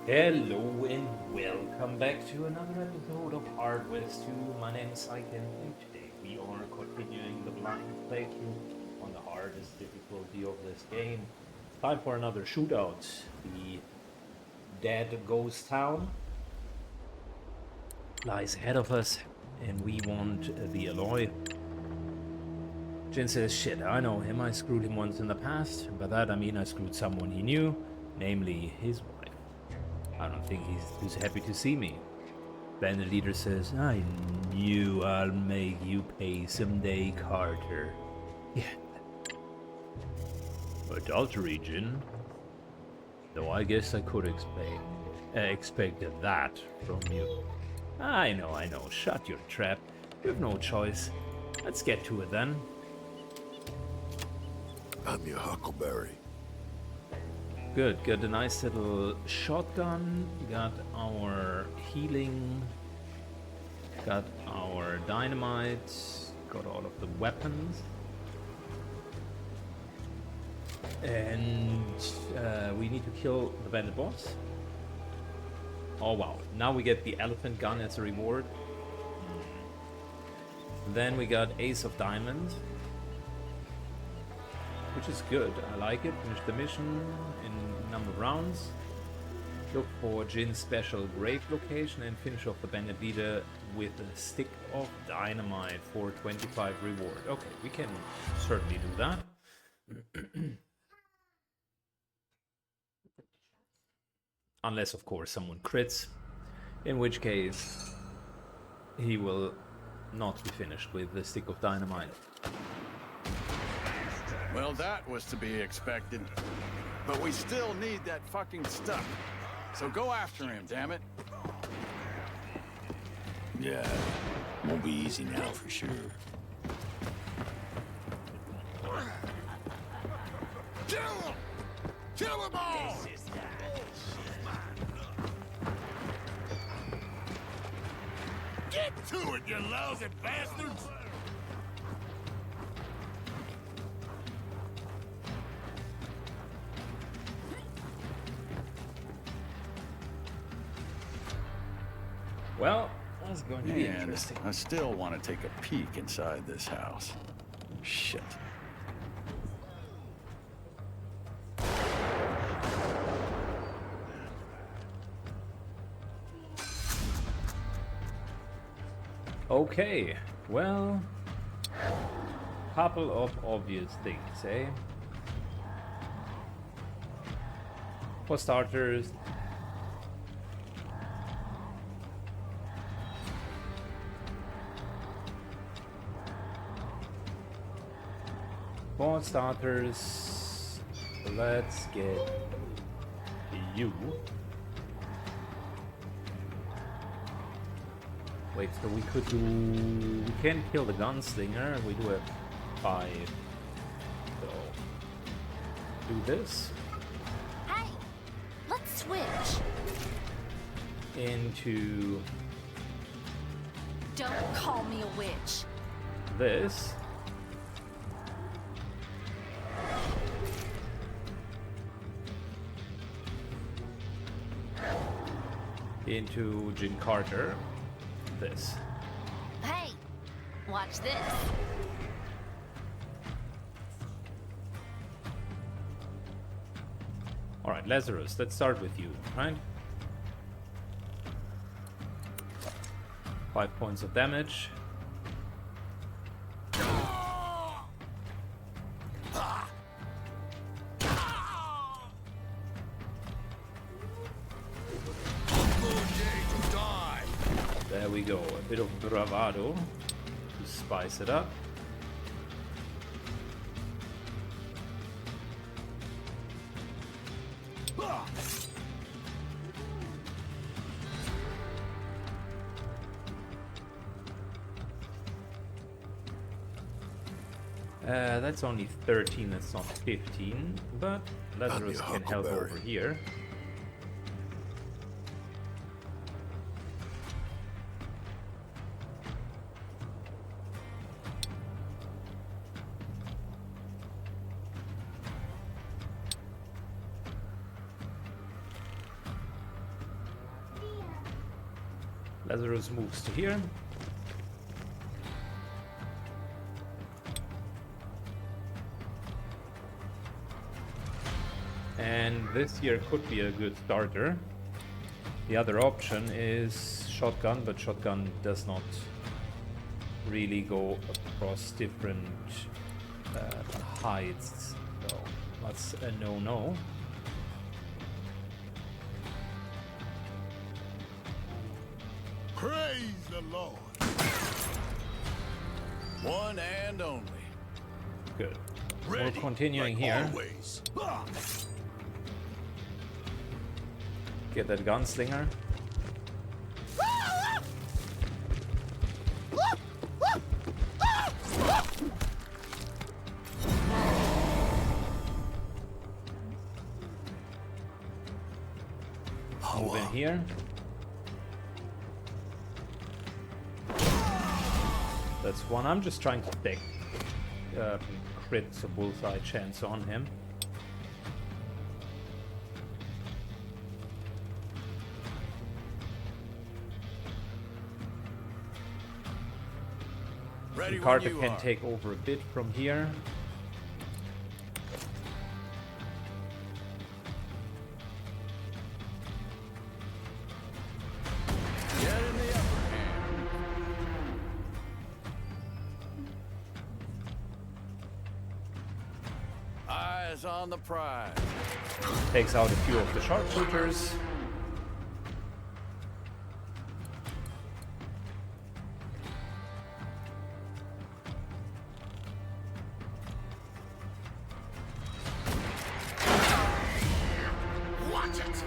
Hello and welcome back to another episode of Hard West 2. My name is Syken and today we are continuing the blind playthrough on the hardest difficulty of this game. Time for another shootout. The dead ghost town lies ahead of us and we want the alloy. Jin says, shit, I know him. I screwed him once in the past. By that I mean I screwed someone he knew, namely his wife. I don't think he's too happy to see me. Then the leader says, I knew I'll make you pay someday, Carter. Yeah. Adultery, Jin. Though I guess I could expect that from you. I know. Shut your trap. You have no choice. Let's get to it then. I'm your huckleberry. Good, got a nice little shotgun, got our healing, got our dynamite, got all of the weapons. And we need to kill the bandit boss. Oh wow, now we get the elephant gun as a reward. Then we got Ace of Diamonds, which is good. I like it. Finish the mission in number of rounds. Look for Jin's special grave location and finish off the bandit leader with a stick of dynamite for 25 reward. Okay, we can certainly do that. Unless, of course, someone crits, in which case he will not be finished with the stick of dynamite. Well, that was to be expected. But we still need that fucking stuff. So go after him, damn it. Yeah, won't be easy now for sure. Kill him! Kill them all! Get to it, you lousy bastards! Well, that's going to be Man, interesting. I still want to take a peek inside this house. Shit. Okay, well, couple of obvious things, eh? For starters, let's get you. Wait, so we can kill the gunslinger. We do have 5. So do this Hey, let's switch. into Don't call me a witch. this. Into Jin Carter. This. Hey, watch this. Alright, Lazarus, let's start with you, right? 5 points of damage. There we go, a bit of bravado to spice it up. That's only 13, that's not 15, but Lazarus can help over here. Lazarus moves to here. And this here could be a good starter. The other option is shotgun, but shotgun does not really go across different heights. So that's a no-no. Praise the Lord. One and only. Good. We're Ready, continuing like here. always. Get that gunslinger. Move in here. That's one. I'm just trying to take crits a bullseye chance on him. Ready when Carter you can are. take over a bit from here. Get in the upper hand. Eyes on the prize. Takes out a few of the sharpshooters. Watch it.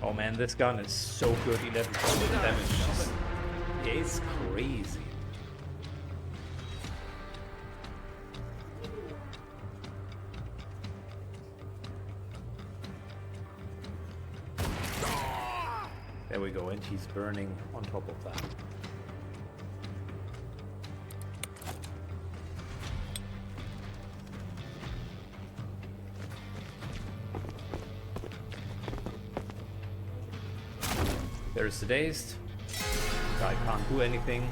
Oh man, this gun is so good. 11,000 damage. It's crazy. There we go, and he's burning on top of that. There's the dazed. Guy can't do anything.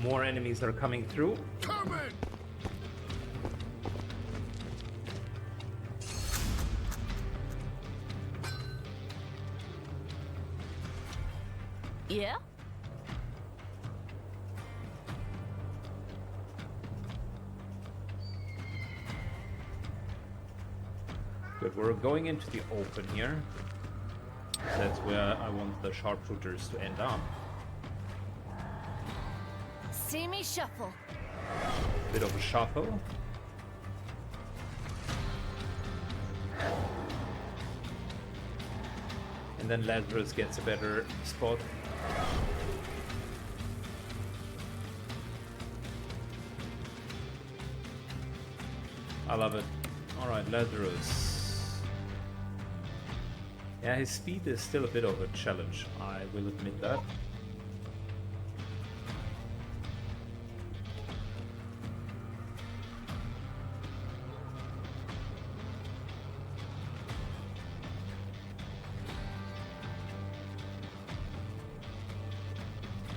More enemies are coming through. Coming. Yeah? Good, we're going into the open here. That's where I want the sharpshooters to end up. See me shuffle. Bit of a shuffle. And then Lazarus gets a better spot. I love it. Alright, Lazarus. Yeah, his speed is still a bit of a challenge, I will admit that.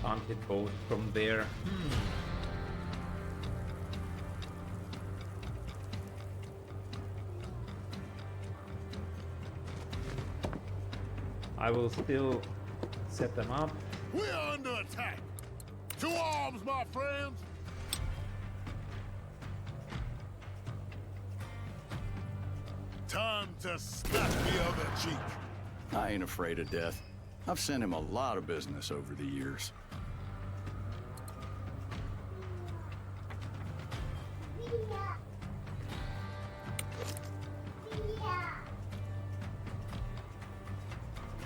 Can't hit both from there. I will still set them up. We're under attack. To arms, my friends. Time to slap the other cheek. I ain't afraid of death. I've sent him a lot of business over the years.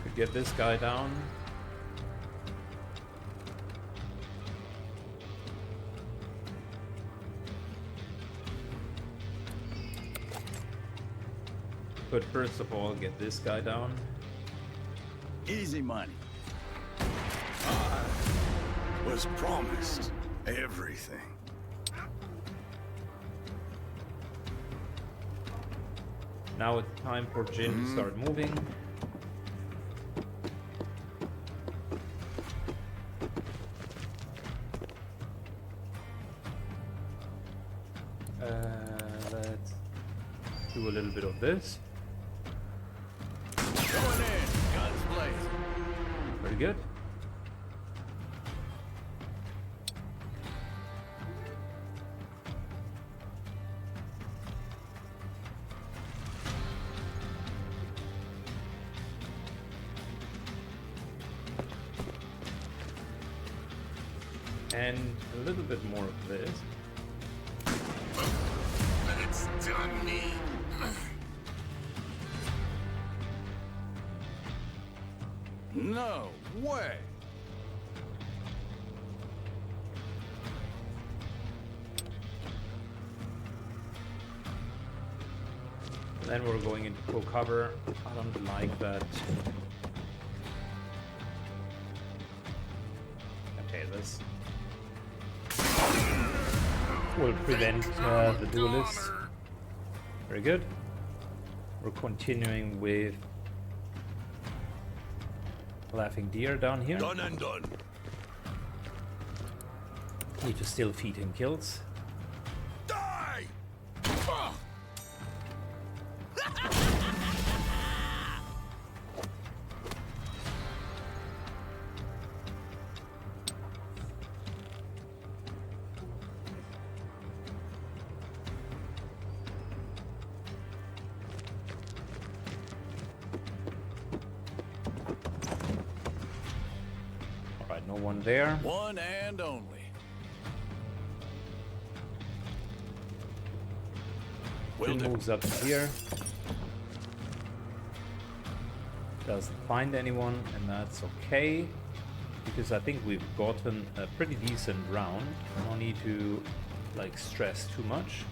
Could get this guy down. But first of all, get this guy down. Easy money. Was promised everything. Now it's time for Jin to start moving. Let's do a little bit of this. Going in, guns blazing. Very good. And a little bit more of this. It's done me. No way. Then we're going into full cover. I don't like that. Okay, this will prevent the duelists. Very good. We're continuing with Laughing Deer down here. Done and done. Need to still feed him kills. Die! Alright, no one there. One and only. Will Jin do. moves up here. Doesn't find anyone, and that's okay. Because I think we've gotten a pretty decent round. No need to like stress too much.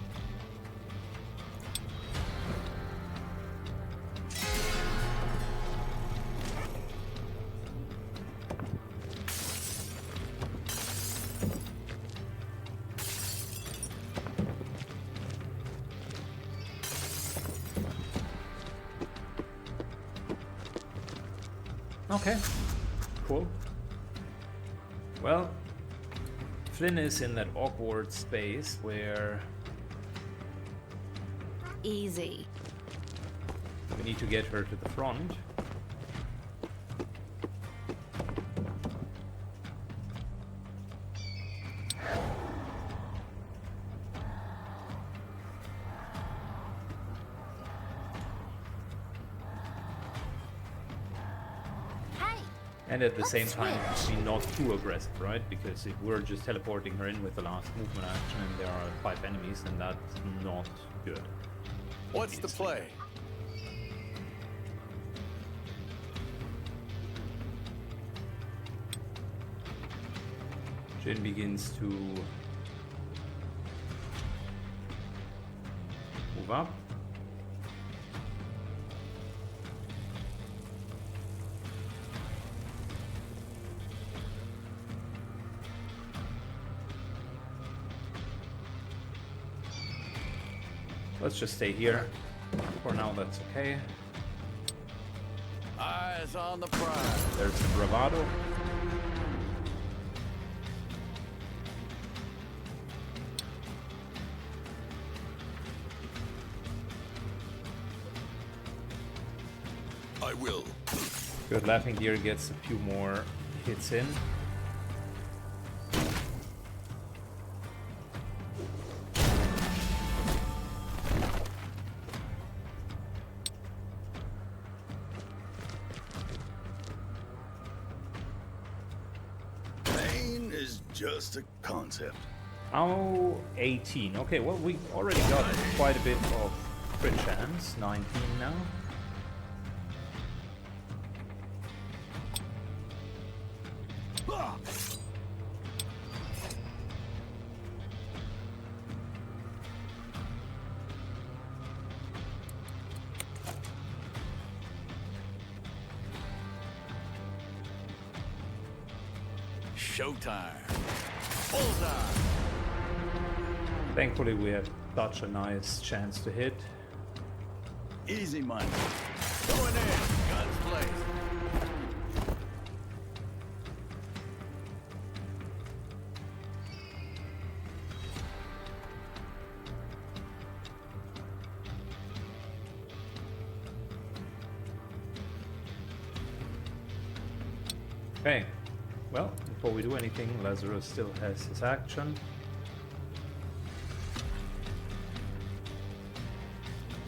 Okay, cool. Well, Flynn is in that awkward space where Easy. we need to get her to the front. Hey, And at the same Let's time, switch. be not too aggressive, right? Because if we're just teleporting her in with the last movement action and there are 5 enemies, then that's not good. What's the play? Jin begins to move up. Let's just stay here. For now, that's okay. Eyes on the prize. There's the bravado. I will. Good. Laughing Deer gets a few more hits in. Pain is just a concept. Oh, 18. Okay, well, we already got quite a bit of crit chance. 19 now. Showtime. Bullseye. Thankfully, we have such a nice chance to hit. Easy money. Going in. Guns blazing. Okay. Well, before we do anything, Lazarus still has his action.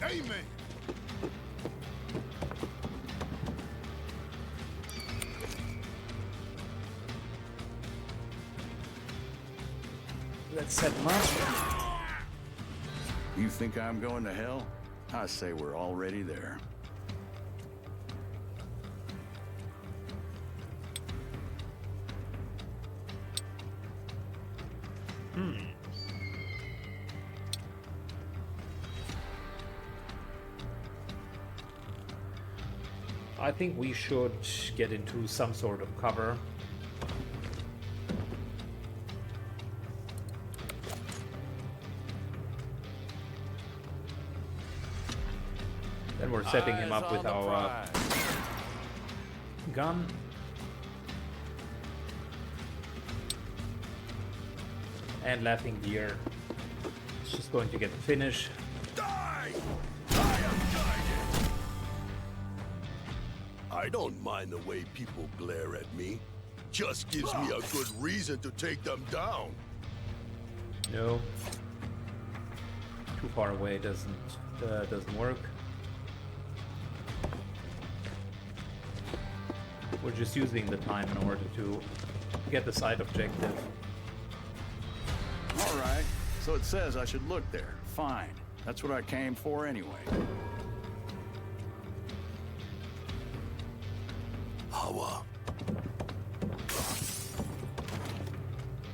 Amen. Let's set him up. You think I'm going to hell? I say we're already there. I think we should get into some sort of cover. Then we're setting him up with our gun. And laughing gear. It's just going to get the finish. Die! I am guided! I don't mind the way people glare at me. Just gives me a good reason to take them down. No. Too far away doesn't work. We're just using the time in order to get the side objective. All right. So it says I should look there. Fine. That's what I came for anyway. Hawa.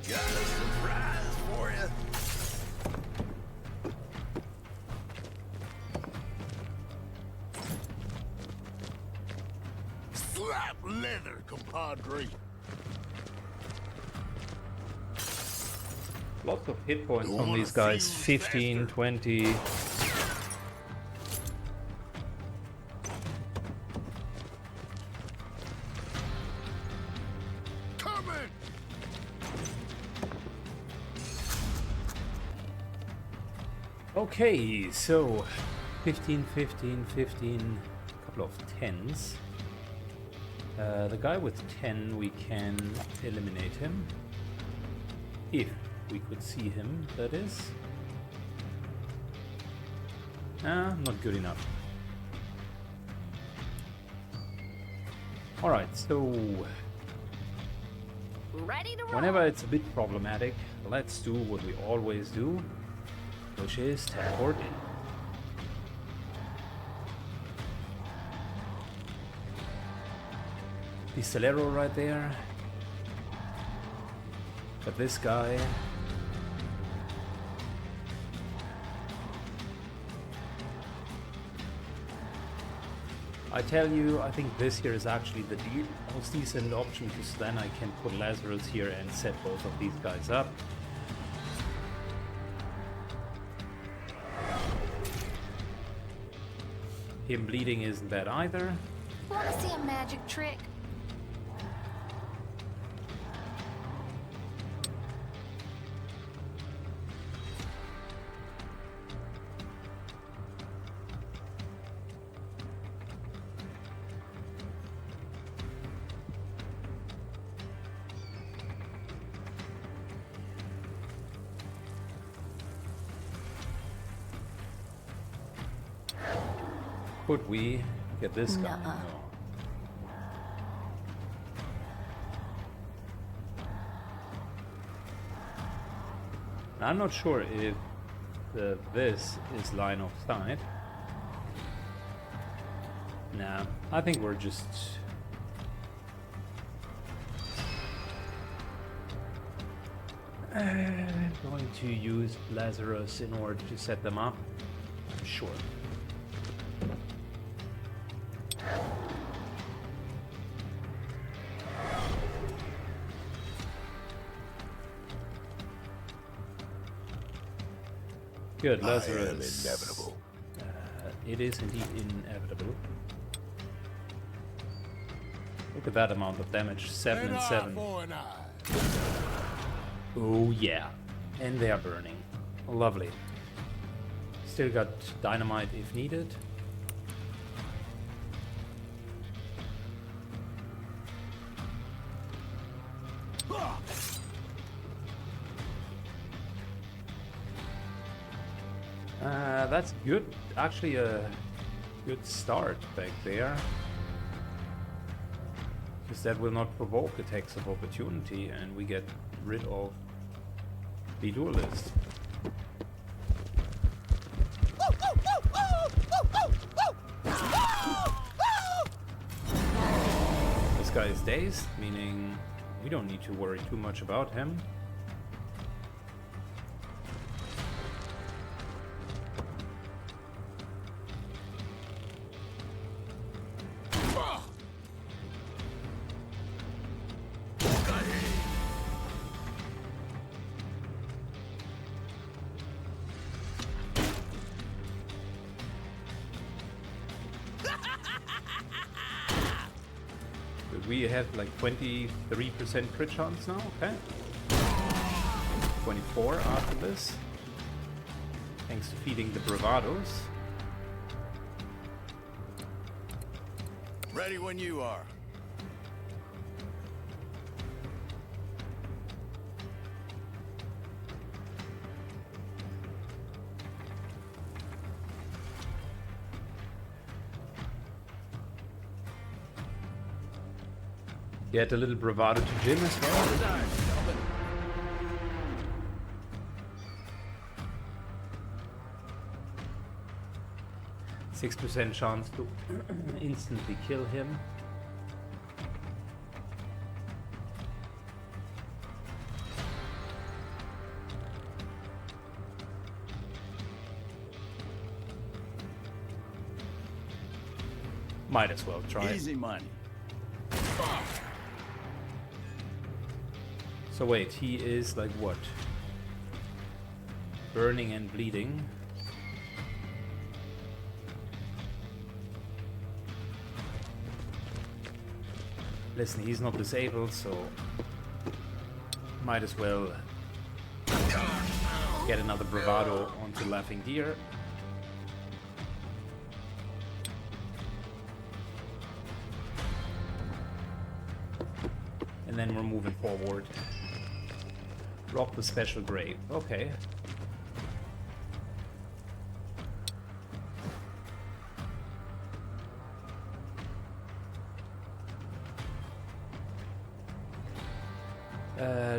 Got a surprise for you. Slap leather, compadre. Lots of hit points from these guys. 15, 20. Coming! Okay, so 15, 15, 15, a couple of 10s. The guy with 10, we can eliminate him. If we could see him, that is. Not good enough. Alright, so Ready to roll. whenever it's a bit problematic, let's do what we always do, which is teleport in. Pistolero right there. But this guy. I tell you, I think this here is actually the most decent option, because then I can put Lazarus here and set both of these guys up. Him bleeding isn't bad either. Wanna see a magic trick? Could we get this guy? Nuh-uh. No. I'm not sure if this is line of sight. Nah, I think we're just... going to use Lazarus in order to set them up. Sure. Good, I am Lazarus. inevitable. It is indeed inevitable. Look at that amount of damage. 7 and 7. Oh yeah. And they are burning. Lovely. Still got dynamite if needed. That's good. Actually, a good start back there. Because that will not provoke attacks of opportunity, and we get rid of the duelist. This guy is dazed, meaning we don't need to worry too much about him. We have like 23% crit chance now, okay. 24 after this. Thanks to feeding the Bravos. Ready when you are. Get a little bravado to Jim as well. 6% chance to instantly kill him. Might as well try. Easy money. So wait, he is like what? Burning and bleeding. Listen, he's not disabled, so might as well get another bravado onto Laughing Deer. And then we're moving forward. Rob the special grave. Okay.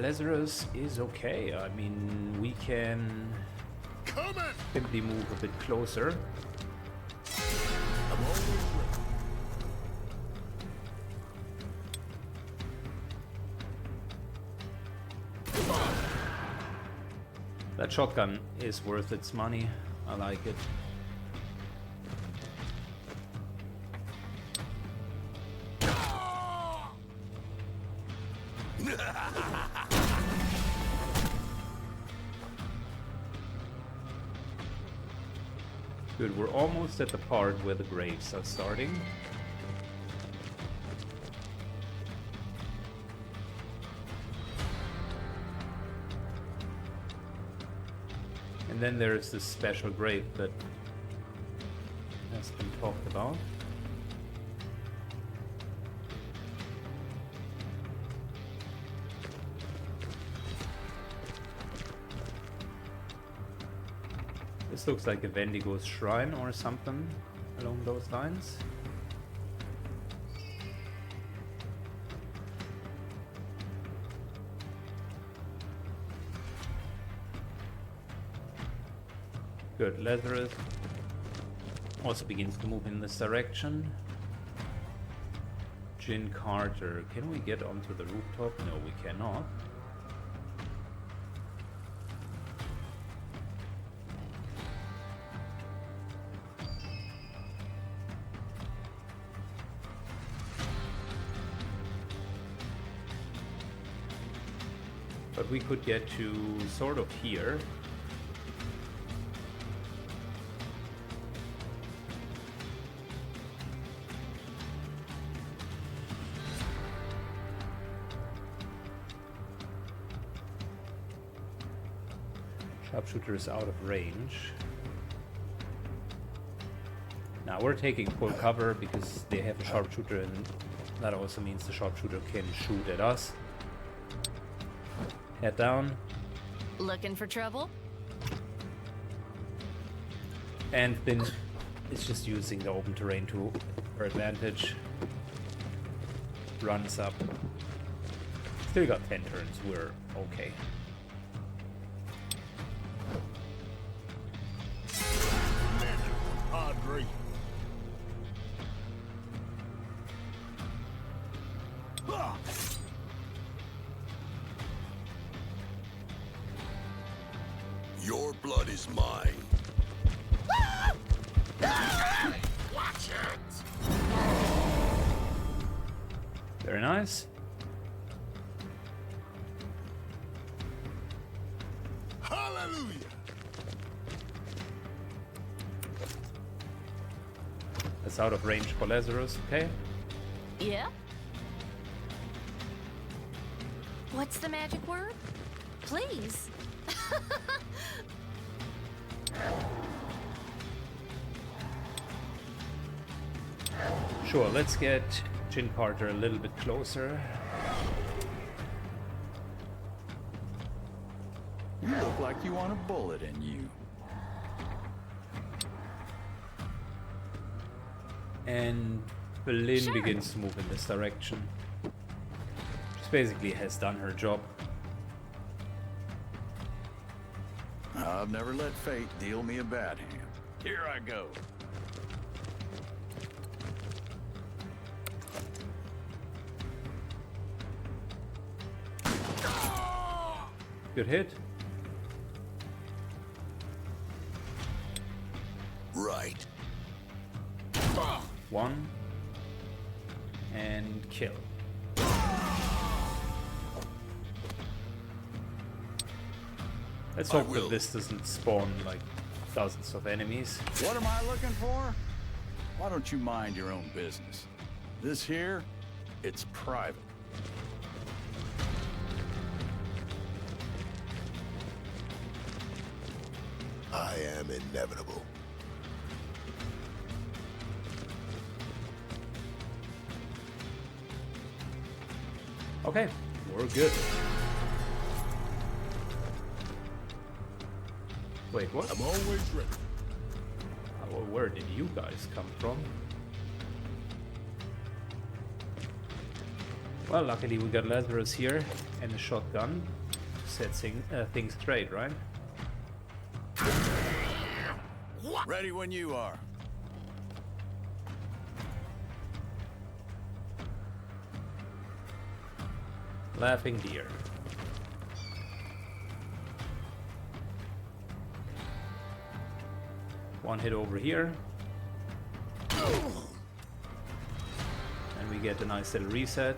Lazarus is okay. I mean, we can simply move a bit closer. I'm always ready. That shotgun is worth its money. I like it. Good, we're almost at the part where the graves are starting. And then there's this special grave that has been talked about. This looks like a Wendigo's shrine or something along those lines. Good, Lazarus also begins to move in this direction. Jin Carter, can we get onto the rooftop? No, we cannot. But we could get to sort of here. Sharpshooter is out of range. Now we're taking full cover because they have a sharpshooter, and that also means the sharpshooter can shoot at us. Head down. Looking for trouble? And then it's just using the open terrain to her advantage. Runs up. Still got 10 turns, we're okay. Padre. Your blood is mine. Watch it. Very nice. Hallelujah. That's out of range for Lazarus, okay? Yeah? What's the magic word? Please. Sure, let's get Jin Carter a little bit closer. You look like you want a bullet in you. And Berlin Sure. begins to move in this direction. She basically has done her job. I've never let fate deal me a bad hand. Here I go. Good hit. Right. One. And kill. Let's I hope that will. this doesn't spawn like dozens of enemies. What am I looking for? Why don't you mind your own business? This here, it's private. I am inevitable. Okay, we're good. Wait, what? I'm always ready. Well, where did you guys come from? Well, luckily we got Lazarus here and a shotgun to set things straight, right? Ready when you are. Laughing deer. One hit over here. And we get a nice little reset.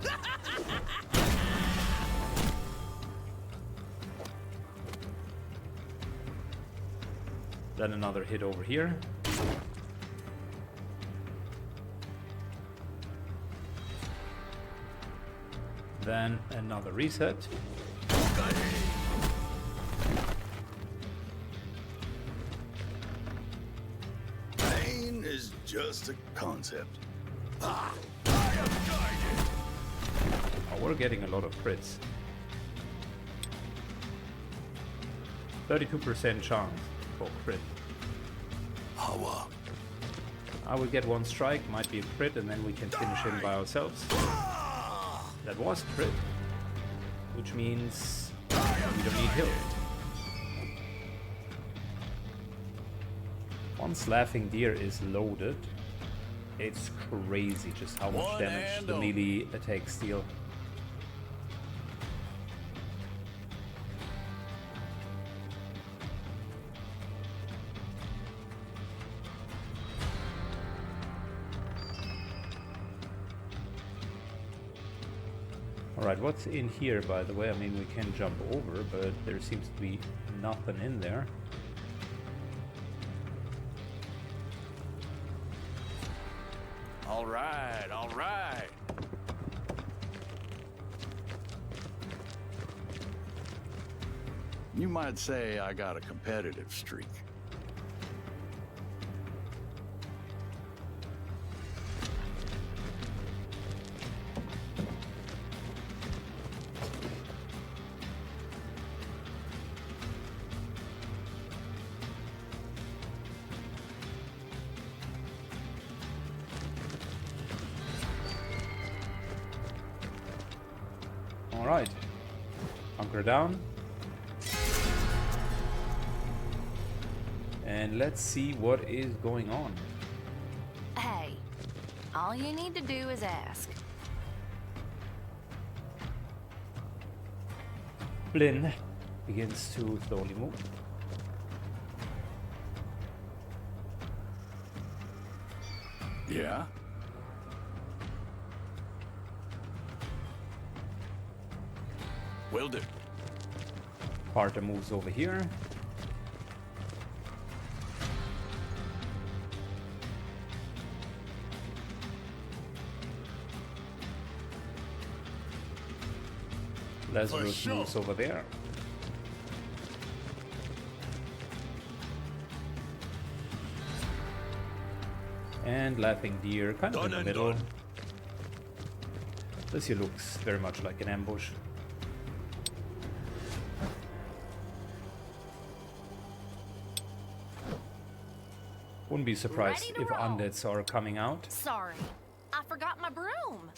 Then another hit over here. Then another reset. Pain is just a concept. Ah, I am guided. Oh, we're getting a lot of crits. 32% chance for crit. Hawa. I will get one strike, might be a crit, and then we can finish him by ourselves. That was crit, which means we don't need heal. Once Laughing Deer is loaded, it's crazy just how much One damage and the only. melee attacks deal. Alright, what's in here, by the way? I mean, we can jump over, but there seems to be nothing in there. All right, all right. You might say I got a competitive streak. All right, hunker down. And let's see what is going on. Hey, all you need to do is ask. Flynn begins to slowly move. Yeah? Will do. Carter moves over here. Lazarus sure. moves over there. And Laughing Deer kind of in the middle. This here looks very much like an ambush. Wouldn't be surprised Ready to if roll. undeads are coming out. Sorry, I forgot my broom.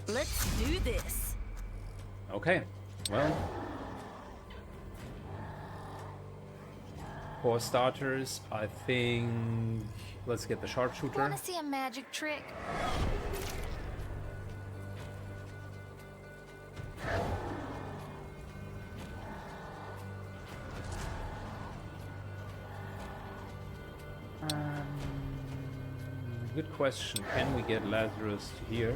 Let's do this. Okay, well. For starters, I think let's get the sharpshooter. Want to see a magic trick? Good question. Can we get Lazarus to here?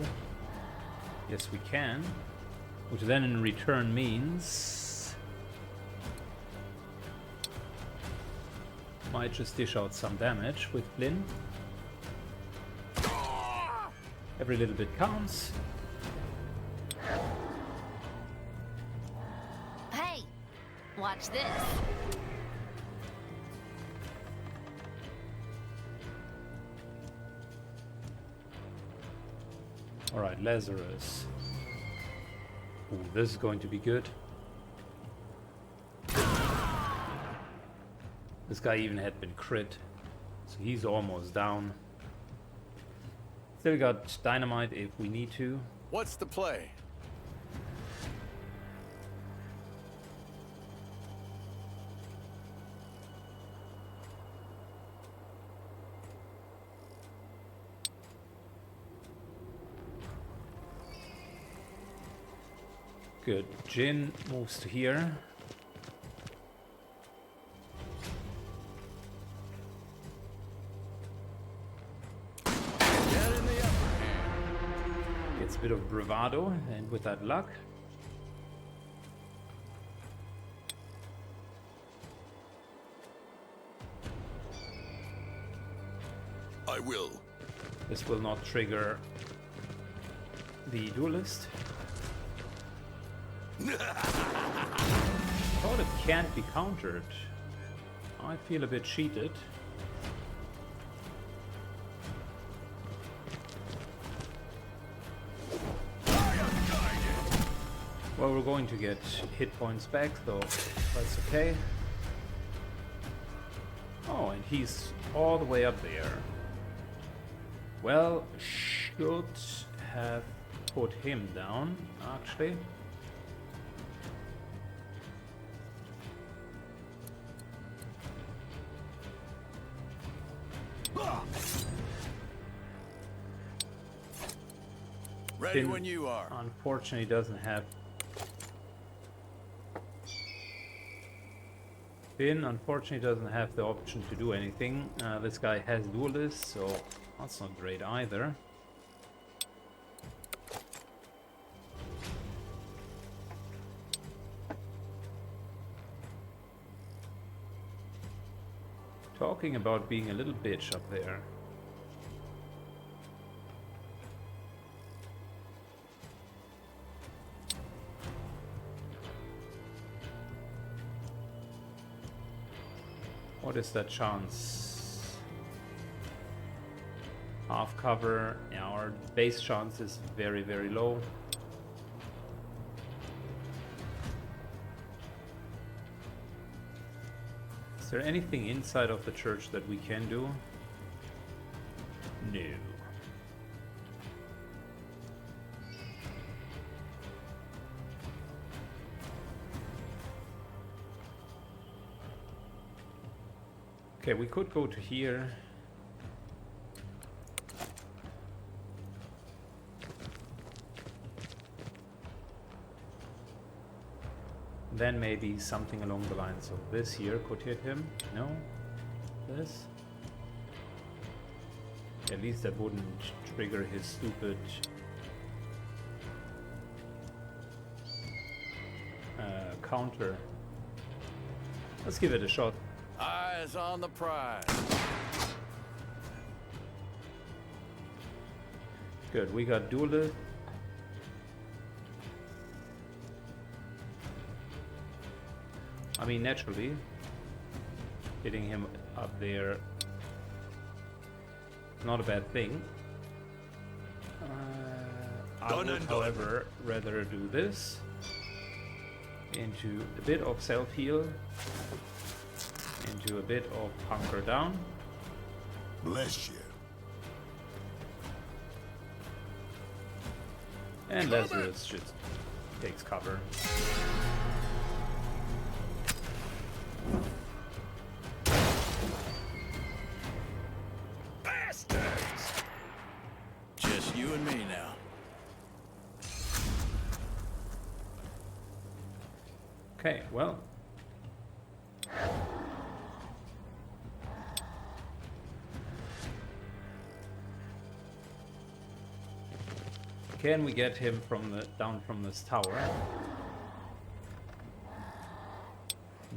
Yes, we can. Which then in return means might just dish out some damage with Flynn. Every little bit counts. Hey, watch this. Alright, Lazarus. Ooh, this is going to be good. This guy even had been crit, so he's almost down. Still got dynamite if we need to. What's the play? Good. Jin moves to here. Get in the upper hand. Gets a bit of bravado, and with that luck. I will. This will not trigger the duelist. Thought it can't be countered. I feel a bit cheated. Well, we're going to get hit points back, though that's okay. Oh, and he's all the way up there. Well, should have put him down, actually. Ready Finn, when you are. unfortunately, doesn't have. Finn, unfortunately, doesn't have the option to do anything. This guy has duelists, so that's not great either. Talking about being a little bitch up there. What is that chance? Half cover. Yeah, our base chance is very, very low. Is there anything inside of the church that we can do? No. Okay, we could go to here. Then maybe something along the lines of this here could hit him. No? This? At least that wouldn't trigger his stupid counter. Let's give it a shot. Eyes on the prize. Good, we got duelist. I mean, naturally, hitting him up there, not a bad thing. I would, however, rather do this into a bit of self-heal, into a bit of hunker down. Bless you. And Lazarus just takes cover. Bastards! Just you and me now. Okay, well. Can we get him from the down from this tower?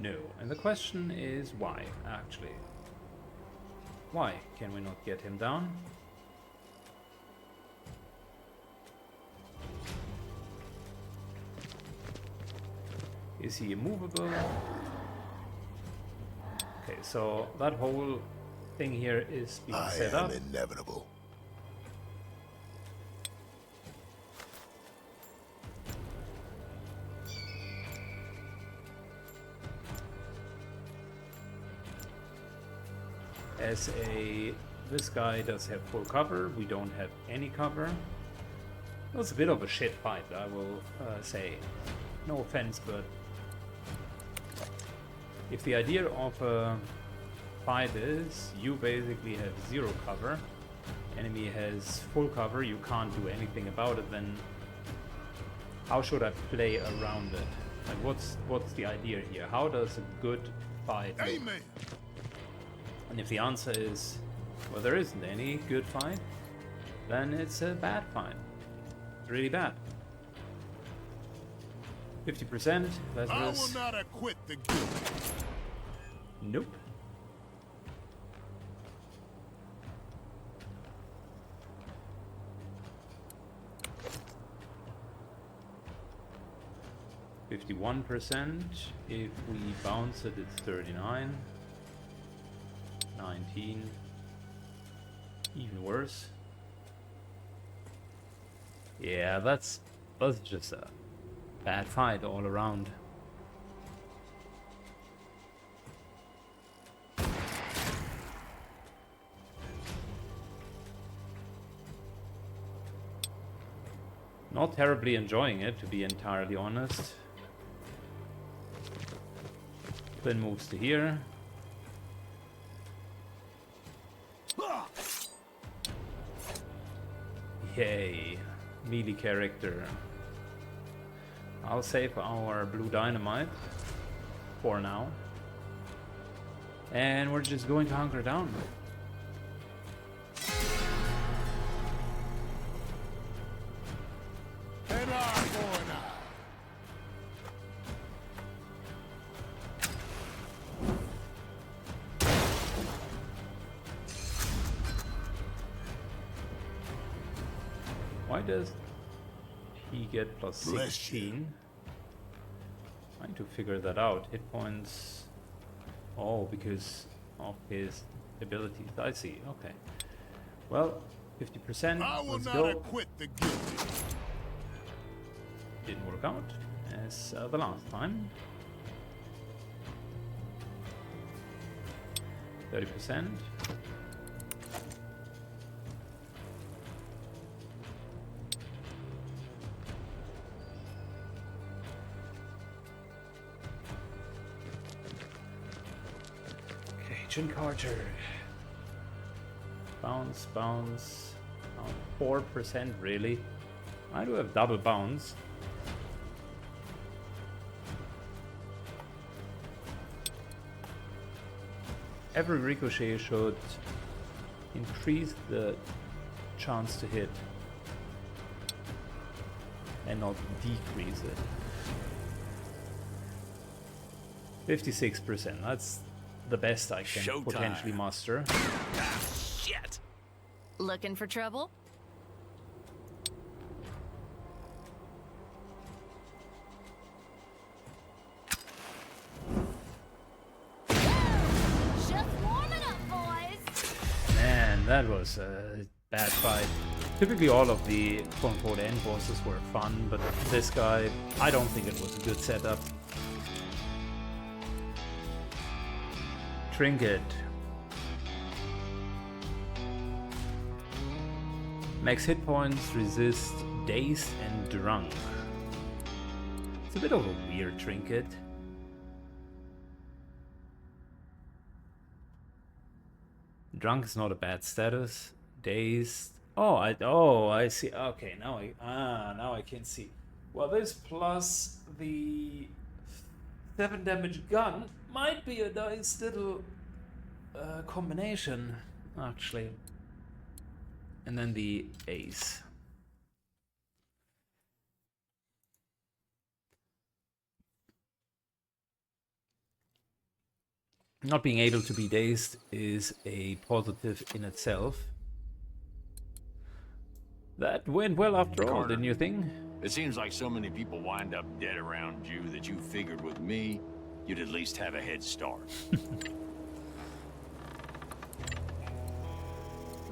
No. And the question is why, actually? Why can we not get him down? Is he immovable? Okay, so that whole thing here is being set up. I am inevitable. This guy does have full cover, we don't have any cover. It was a bit of a shit fight, I will say. No offense, but if the idea of a fight is you basically have zero cover, enemy has full cover, you can't do anything about it, then how should I play around it? Like what's the idea here? How does a good fight look? Amen. And if the answer is, well, there isn't any good fight, then it's a bad fight. Really bad. 50%. That's I will not acquit the guilty. Nope. %. If we bounce it, it's 39. 19. Even worse. Yeah, that's just a bad fight all around. Not terribly enjoying it, to be entirely honest. Then moves to here. Yay, melee character. I'll save our blue dynamite for now. And we're just going to hunker down. And I'm going out. Why does he get plus Bless 16? Trying to figure that out. Hit points. Oh, because of his abilities. I see. Okay. Well, 50%. I will Let's not go. acquit the guilty. Didn't work out as the last time. 30%. Okay, Agent Carter. Bounce, bounce. 4% really. I do have double bounce. Every ricochet should increase the chance to hit and not decrease it. 56%, that's the best I can Showtime. potentially muster. Shit! Looking for trouble? Just warming up, boys. Man, that was a bad fight. Typically all of the quote-unquote end bosses were fun, but this guy, I don't think it was a good setup. Trinket. Max hit points, resist, dazed, and drunk. It's a bit of a weird trinket. Drunk is not a bad status. Dazed. Oh, I see. Okay, now I can see. Well, this plus the 7 damage gun might be a nice little combination, actually. And then the ace. Not being able to be dazed is a positive in itself. That went well after all, Carter, didn't you think? It seems like so many people wind up dead around you that you figured with me, you'd at least have a head start.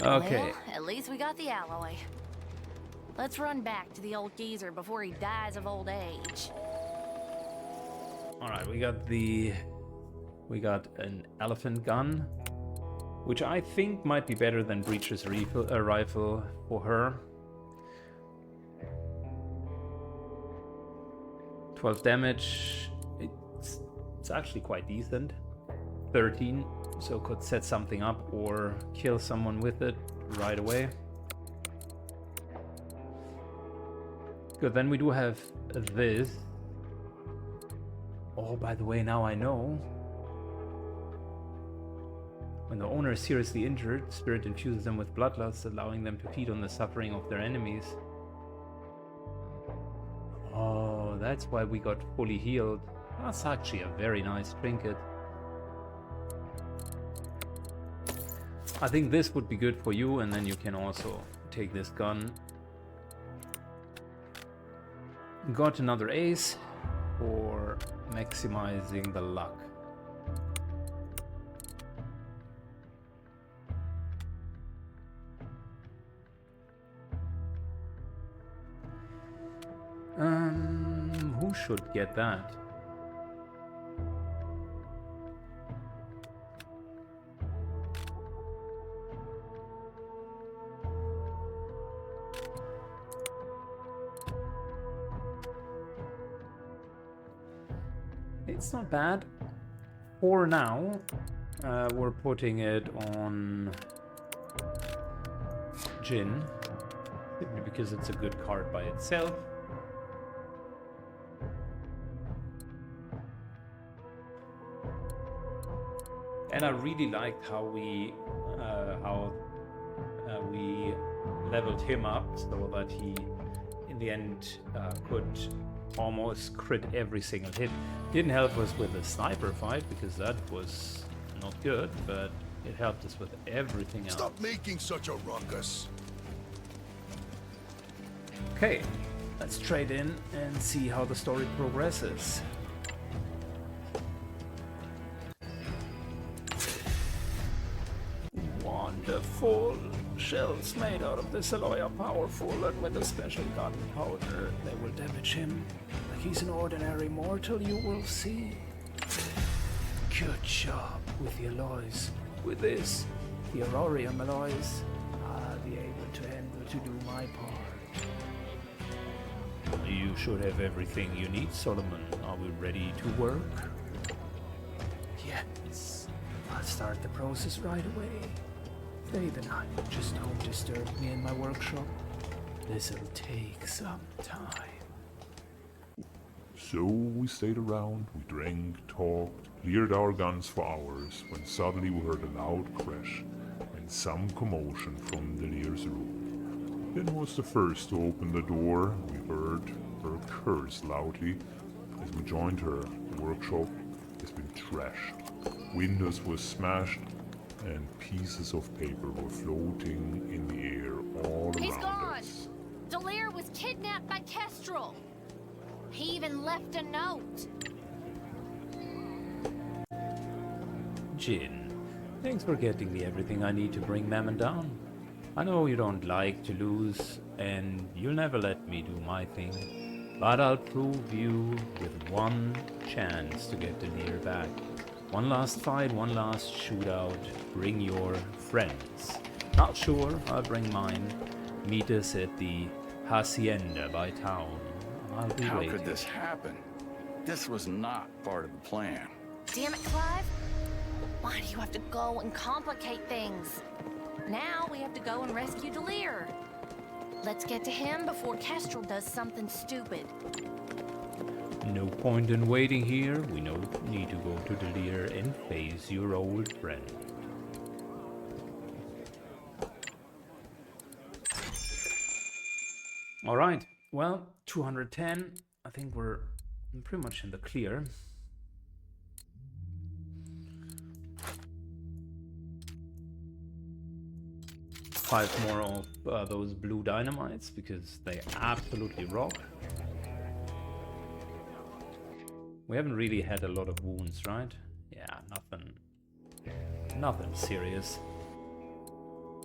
Okay. Well, at least we got the alloy. Let's run back to the old geezer before he dies of old age. Alright, we got an elephant gun, which I think might be better than Breacher's rifle for her. 12 damage. It's actually quite decent. 13, so could set something up or kill someone with it right away. Good, then we do have this. Oh, by the way, now I know. When the owner is seriously injured, Spirit infuses them with bloodlust, allowing them to feed on the suffering of their enemies. Oh, that's why we got fully healed. That's actually a very nice trinket. I think this would be good for you, and then you can also take this gun. Got another ace for maximizing the luck. Who should get that? It's not bad. For now, we're putting it on Jin, simply because it's a good card by itself. And I really liked how we leveled him up so that he, in the end, could almost crit every single hit. Didn't help us with the sniper fight because that was not good, but it helped us with everything else. Stop making such a ruckus. Okay, let's trade in and see how the story progresses. Wonderful. Shells made out of this alloy are powerful, and with a special gunpowder, they will damage him like he's an ordinary mortal, you will see. Good job with the alloys. With this, the aurorium alloys, I'll be able to do my part. You should have everything you need, Solomon. Are we ready to work? Yes. I'll start the process right away. Faith and I, just don't disturb me in my workshop. This'll take some time. So we stayed around, we drank, talked, cleared our guns for hours, when suddenly we heard a loud crash and some commotion from Delir's room. Lynn was the first to open the door. We heard her curse loudly as we joined her. The workshop has been trashed. Windows were smashed and pieces of paper were floating in the air all He's around gone. us. Delir was kidnapped by Kestrel. He even left a note. Jin, thanks for getting me everything I need to bring Mammon down. I know you don't like to lose, and you'll never let me do my thing, but I'll prove you with one chance to get Delir back. One last fight, one last shootout. Bring your friends. Not sure, I'll bring mine. Meet us at the Hacienda by town. I'll be How waiting. could this happen? This was not part of the plan. Damn it, Clive. Why do you have to go and complicate things? Now we have to go and rescue Delir. Let's get to him before Kestrel does something stupid. No point in waiting here. We need to go to Delir and face your old friend. Alright, well, 210. I think we're pretty much in the clear. Five more of those blue dynamites because they absolutely rock. We haven't really had a lot of wounds, right? Yeah, nothing serious.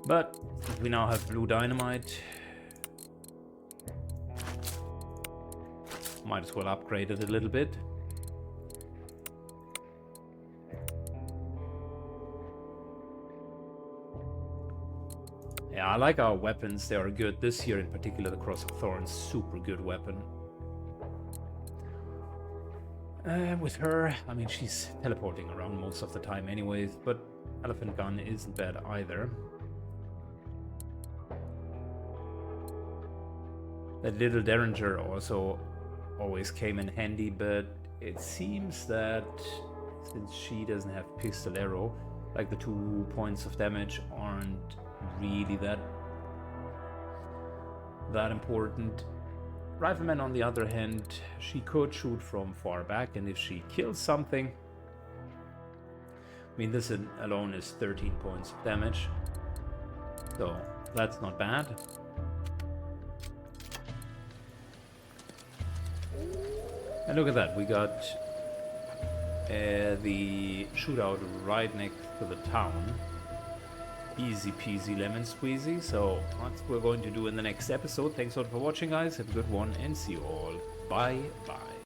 But we now have blue dynamite. Might as well upgrade it a little bit. Yeah, I like our weapons. They are good. This here in particular, the Cross of Thorns, super good weapon. With her, I mean, she's teleporting around most of the time anyways, but Elephant Gun isn't bad either. That little Derringer also always came in handy, but it seems that since she doesn't have Pistolero, like the 2 points of damage aren't really that important. Rifleman, on the other hand, she could shoot from far back, and if she kills something, I mean, this alone is 13 points of damage, so that's not bad. And look at that, we got the shootout right next to the town. Easy peasy lemon squeezy. So that's what we're going to do in the next episode. Thanks a lot for watching, guys. Have a good one and see you all. Bye bye.